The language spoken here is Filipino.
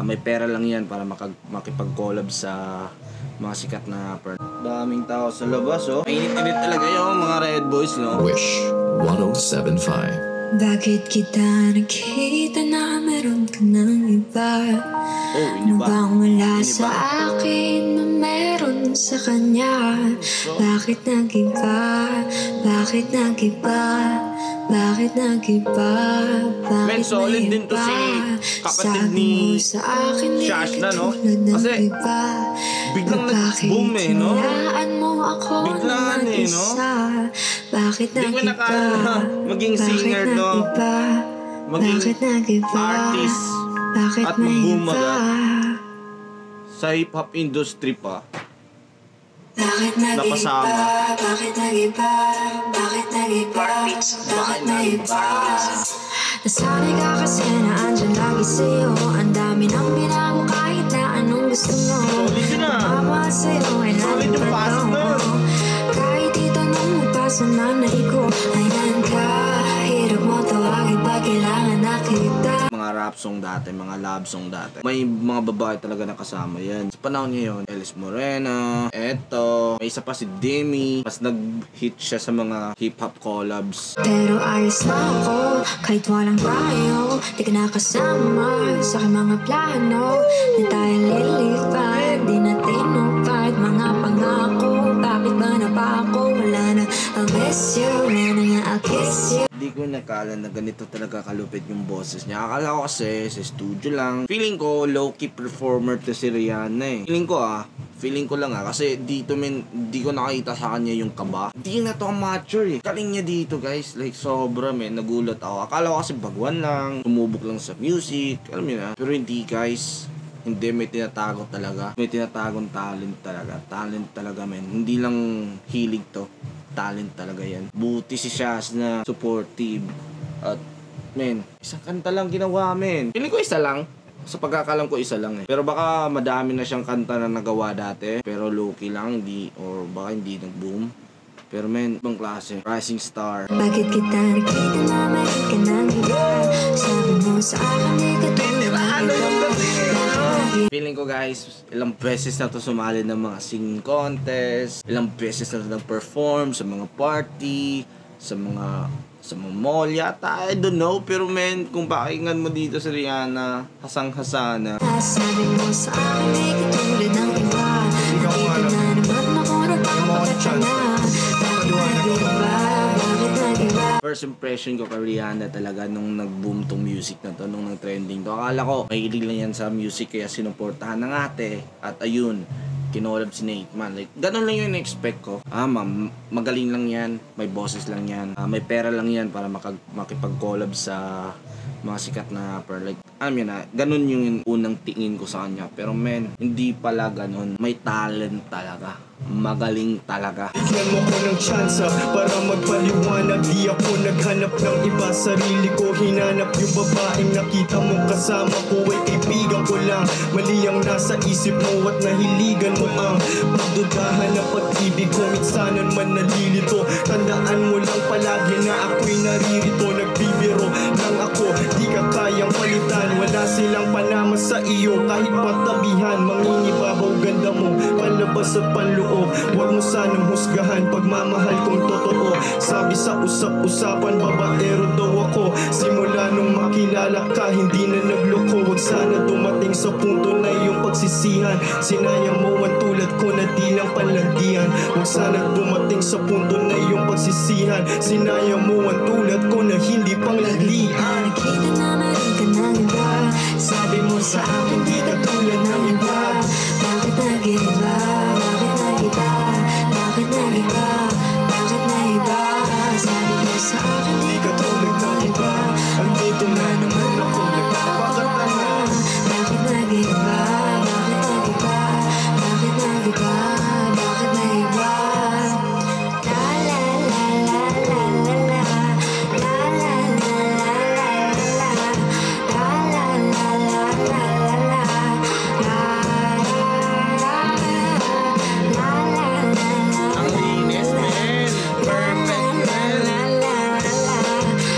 May pera lang yan para makipag-collab sa mga sikat na rapper. Daming tao sa labas, oh. Mainit-init talaga yung mga Red Boys, no? Wish 107.5. Bakit kita nakita na meron ka ng iba? Ano bang wala sa akin na meron sa kanya? Bakit nag-iba? Bakit nag-iba? Bakit nag-iba? Men, solid din to si kapatid ni Shash na, no? Kasi biglang nag-boom eh, no? Biglaan eh, no? Bakit Hindi ko nakala na maging singer, no? Maging artist at mag-boom agad sa hip-hop industry pa. Napasama. Bakit nag-iba? Bakit nag-iba? Bakit nag-iba? Nasanay ka kasi na andyan lagi sa'yo. Ang dami nang binago kahit na anong gusto mo. Mama sa'yo ay nagpatong mo. Kahit itanong mo pa sa nanay ko, ayan ka, hirap mo tawagin pag kailangan nakita. Mga rap song dati, mga love song dati, may mga babae talaga nakasama yan. Sa panahon ngayon, Elis Morena, eto, may isa pa si Demi. Mas nag-hit siya sa mga hip-hop collabs. Pero ayos na ako, kahit walang tayo. Di ka nakasama sa aking mga plano. Di tayo lilipat, di natin upad mga pangako. Bakit ba na pa ako? Wala na, I'll miss you. Wala na nga, I'll kiss you. Hindi ko nakala na ganito talaga kalupit yung boses niya. Akala ko kasi sa studio lang. Feeling ko low-key performer to si Rihanna eh. Feeling ko lang kasi dito di ko nakita sa kanya yung kaba. Di na to amateur eh. Kaling niya dito guys, like sobra nagulat ako. Akala ko kasi bagwan lang, tumubok lang sa music, alam niyo na. Pero hindi guys. Hindi, may tinatago talaga. May tinatagong talent talaga. Talent talaga men. Hindi lang hilig to. Talent talaga yan. Buti si Shaz na supportive. At men, isang kanta lang ginawa men. Feeling ko isa lang. Sa pagkakalam ko isa lang eh. Pero baka madami na siyang kanta na nagawa dati. Pero low-key lang, or baka hindi nag-boom. Pero men, ibang klase. Rising star. Bakit kita nakita na meron ka ng iba? Sabi mo sa akin di ka tulad ng iba. Feeling ko guys, ilang beses na to sumali ng mga singing contest. Ilang beses na to nag-perform sa mga party, sa mga mall yata, I don't know. Pero men, kung pakinggan mo dito sa Rihanna, hasang-hasa na. Sabi mo sa akin di ka tulad ng iba. Nakita na naman ako nagpapakita na. Bakit nag-iba? Bakit nag-iba? First impression ko kay Rihanna talaga nung nag-boom tong music na to, nung nag-trending to. Akala ko, mahilig lang yan sa music kaya sinuportahan ng ate. At ayun, kinolab si Nate Man. Like, ganun lang yung expect ko. Ma'am, magaling lang yan, may boses lang yan, may pera lang yan para makipag-collab sa mga sikat na rapper. Like, alam yun na, ganun yung unang tingin ko sa kanya. Pero men, hindi pala ganun. May talent talaga. Magaling talaga. Bigyan mo ko ng tsansa para magpaliwanag. Di ako naghanap ng iba, sarili ko hinanap. Yung babaeng nakita mong kasama ko ay kaibigan ko lang. Mali ang nasa isip mo at nahiligan mo ang pagdudahan ng pag-ibig ko. Minsanan man nalilito, tandaan mo lang palagi na ako'y naririto. Nagbibiro lang ako, di ka kayang palitan. Wala silang panama sa iyo kahit patabihan. Manginibabaw ganda mo, palabas at panloob. Huwag mo sanang husgahan pagmamahal kong totoo. Sabi sa usap-usapan, babaero daw ako. Simula nung makilala ka, hindi na nagloko. Huwag sana dumating sa punto na iyong pagsisihan. Sinayang mo ang tulad ko na di lang panlandian. Huwag sana dumating sa punto na iyong pagsisihan. Sinayang mo ang tulad ko na hindi panglandian. Nakita na meron ka ng iba. Sabi mo sa akin